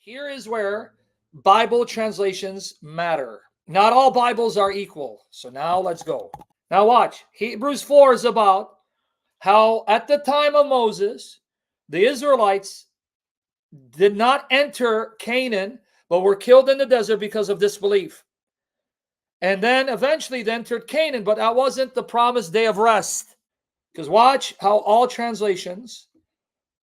Here is where Bible translations matter. Not all Bibles are equal. So now let's go. Now watch. Hebrews 4 is about how at the time of Moses, the Israelites did not enter Canaan, but were killed in the desert because of disbelief. And then eventually they entered Canaan, but that wasn't the promised day of rest. Because watch how all translations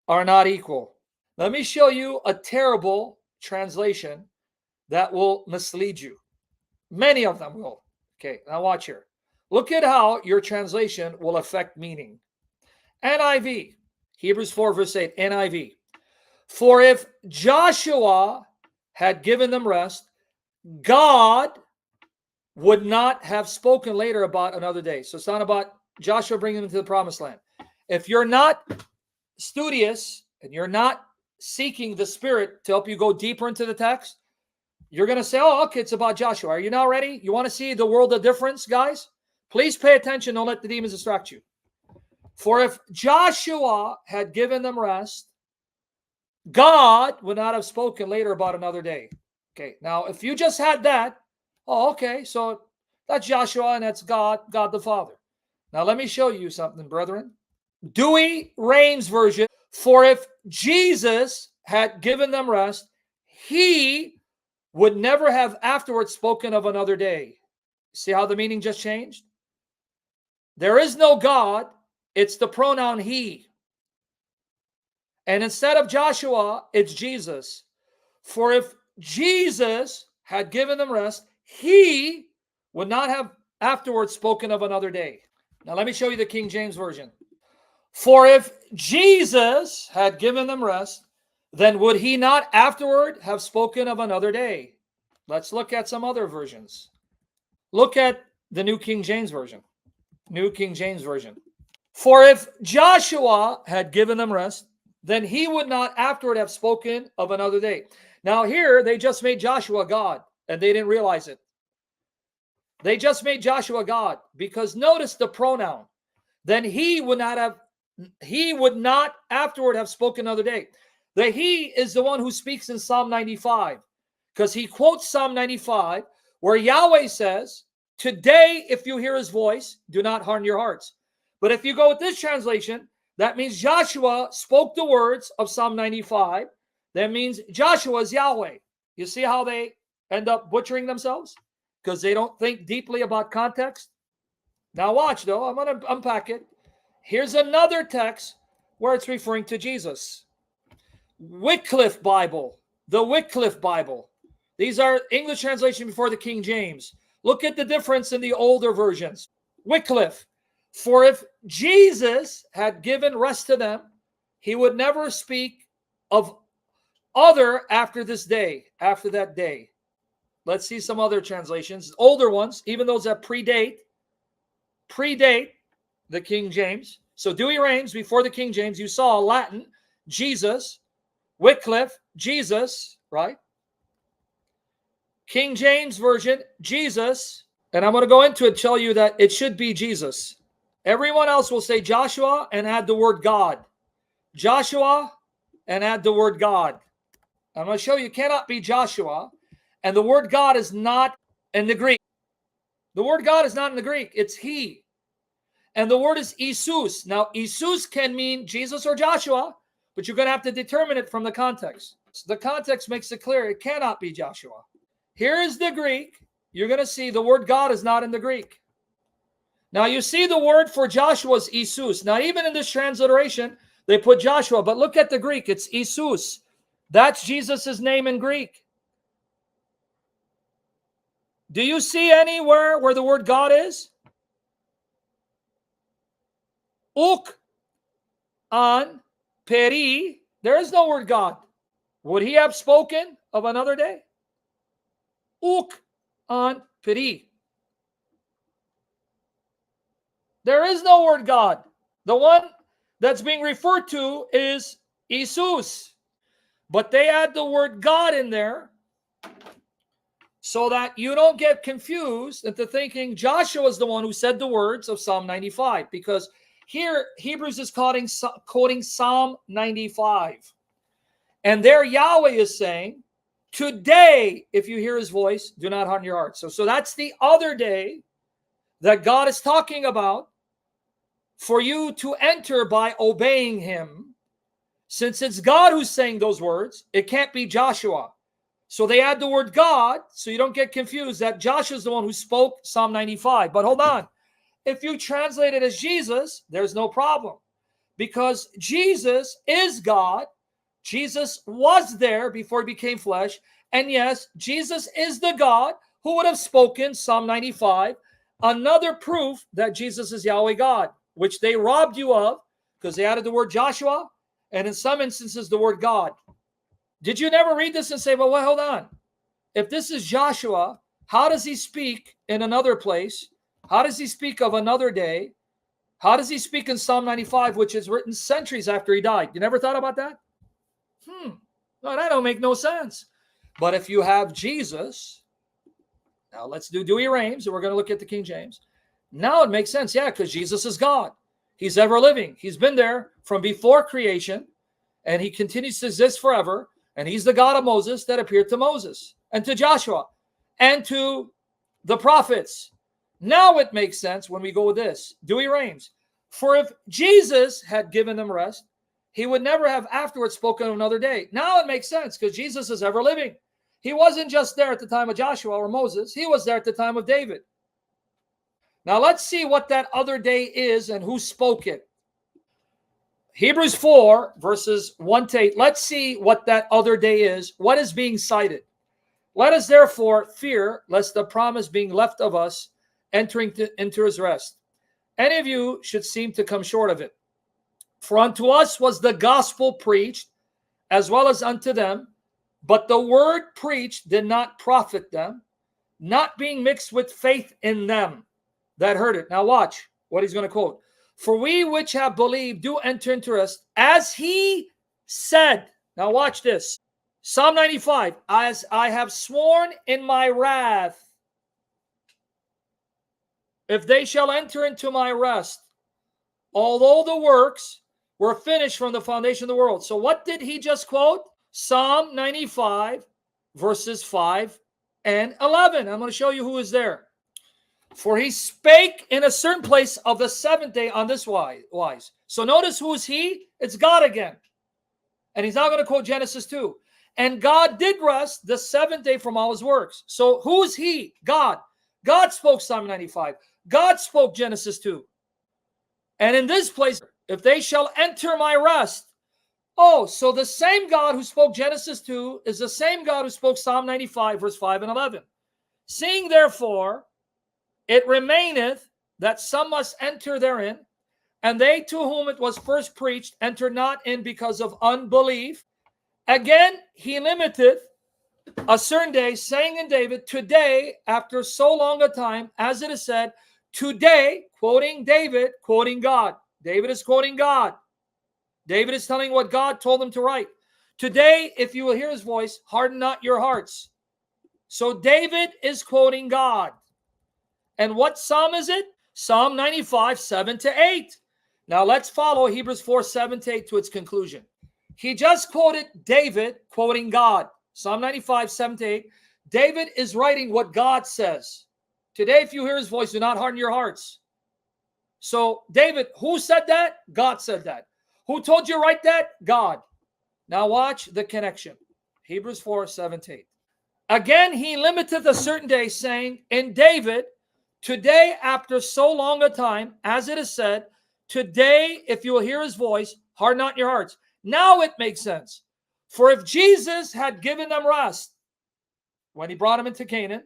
are not equal. Let me show you a terrible translation that will mislead you. Many of them will. Okay, now watch here. Look at how your translation will affect meaning. NIV, Hebrews 4 verse 8, NIV. For if Joshua had given them rest, God would not have spoken later about another day. So it's not about Joshua bringing them to the promised land. If you're not studious and you're not seeking the Spirit to help you go deeper into the text, you're going to say, oh, okay, it's about Joshua. Are you now ready? You want to see the world of difference, guys? Please pay attention. Don't let the demons distract you. For if Joshua had given them rest, God would not have spoken later about another day. Okay, now if you just had that, oh, okay, so that's Joshua and that's God the Father. Now let me show you something, brethren. Douay-Rheims version, for if Jesus had given them rest, he would never have afterwards spoken of another day. See how the meaning just changed? There is no God, it's the pronoun he. And instead of Joshua, it's Jesus. For if Jesus had given them rest, he would not have afterwards spoken of another day. Now let me show you the King James Version. For if Jesus had given them rest, then would he not afterward have spoken of another day? Let's look at some other versions. Look at the New King James Version. New King James Version. For if Joshua had given them rest, then he would not afterward have spoken of another day. Now here, they just made Joshua God, and they didn't realize it. They just made Joshua God, because notice the pronoun. Then he would not afterward have spoken another day. The he is the one who speaks in Psalm 95, because he quotes Psalm 95, where Yahweh says, today, if you hear his voice, do not harden your hearts. But if you go with this translation, that means Joshua spoke the words of Psalm 95. That means Joshua is Yahweh. You see how they end up butchering themselves? Because they don't think deeply about context. Now watch, though. I'm going to unpack it. Here's another text where it's referring to Jesus. Wycliffe Bible. The Wycliffe Bible. These are English translation before the King James. Look at the difference in the older versions. Wycliffe. For if Jesus had given rest to them, he would never speak of other after this day, after that day. Let's see some other translations. Older ones, even those that predate the King James. So Douay-Rheims, before the King James, you saw Latin, Jesus. Wycliffe, Jesus, right? King James Version, Jesus. And I'm going to go into it, tell you that it should be Jesus. Everyone else will say Joshua and add the word God. Joshua and add the word God. I'm going to show you it cannot be Joshua. And the word God is not in the Greek. The word God is not in the Greek. It's he. And the word is Isus. Now, Isus can mean Jesus or Joshua, but you're going to have to determine it from the context. So the context makes it clear it cannot be Joshua. Here is the Greek. You're going to see the word God is not in the Greek. Now, you see the word for Joshua is Isus. Now, even in this transliteration, they put Joshua, but look at the Greek. It's Isus. That's Jesus' name in Greek. Do you see anywhere where the word God is? Uk an peri. There is no word God. Would he have spoken of another day? Uk an peri. There is no word God. The one that's being referred to is Isus. But they add the word God in there so that you don't get confused into thinking Joshua is the one who said the words of Psalm 95. Because here, Hebrews is quoting Psalm 95. And there Yahweh is saying, Today, if you hear his voice, do not harden your heart. So that's the other day that God is talking about for you to enter by obeying him. Since it's God who's saying those words, it can't be Joshua. So they add the word God, so you don't get confused that Joshua's the one who spoke Psalm 95. But hold on. If you translate it as Jesus, there's no problem. Because Jesus is God. Jesus was there before he became flesh. And yes, Jesus is the God who would have spoken Psalm 95. Another proof that Jesus is Yahweh God, which they robbed you of because they added the word Joshua and in some instances the word God. Did you never read this and say, well, hold on. If this is Joshua, how does he speak in another place? How does he speak of another day? How does he speak in Psalm 95, which is written centuries after he died? You never thought about that? No, that don't make no sense. But if you have Jesus, now let's do Douay-Rheims, and we're going to look at the King James. Now it makes sense, yeah, because Jesus is God. He's ever living. He's been there from before creation, and he continues to exist forever. And he's the God of Moses that appeared to Moses and to Joshua and to the prophets. Now it makes sense when we go with this. Douay-Rheims. For if Jesus had given them rest, he would never have afterwards spoken of another day. Now it makes sense because Jesus is ever living. He wasn't just there at the time of Joshua or Moses. He was there at the time of David. Now let's see what that other day is and who spoke it. Hebrews 4, verses 1 to 8. Let's see what that other day is. What is being cited? Let us therefore fear lest the promise being left of us entering into his rest, any of you should seem to come short of it. For unto us was the gospel preached, as well as unto them, but the word preached did not profit them, not being mixed with faith in them that heard it. Now watch what he's going to quote. For we which have believed do enter into rest, as he said. Now watch this. Psalm 95, as I have sworn in my wrath, if they shall enter into my rest, although the works were finished from the foundation of the world. So what did he just quote? Psalm 95, verses 5 and 11. I'm going to show you who is there. For he spake in a certain place of the seventh day on this wise. So notice who is he? It's God again. And he's not going to quote Genesis 2. And God did rest the seventh day from all his works. So who is he? God. God spoke Psalm 95. God spoke Genesis 2. And in this place, if they shall enter my rest. Oh, so the same God who spoke Genesis 2 is the same God who spoke Psalm 95, verse 5 and 11. Seeing therefore, it remaineth that some must enter therein, and they to whom it was first preached entered not in because of unbelief. Again, he limiteth a certain day, saying in David, today, after so long a time, as it is said, today, quoting David, quoting God. David is quoting God. David is telling what God told him to write. Today, if you will hear his voice, harden not your hearts. So David is quoting God. And what psalm is it? Psalm 95, 7 to 8. Now let's follow Hebrews 4, 7 to 8 to its conclusion. He just quoted David quoting God. Psalm 95, 7 to 8. David is writing what God says. Today, if you hear his voice, do not harden your hearts. So David, who said that? God said that. Who told you to write that? God. Now watch the connection. Hebrews 4, 7 to 8. Again, he limiteth a certain day, saying, in David, today, after so long a time, as it is said, today, if you will hear his voice, harden not your hearts. Now it makes sense. For if Jesus had given them rest when he brought them into Canaan,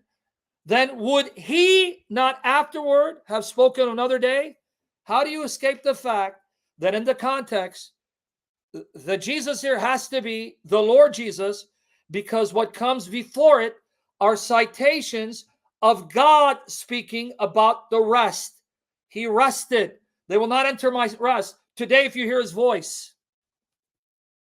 then would he not afterward have spoken another day? How do you escape the fact that in the context, the Jesus here has to be the Lord Jesus, because what comes before it are citations of God speaking about the rest. He rested. They will not enter my rest. Today, if you hear his voice.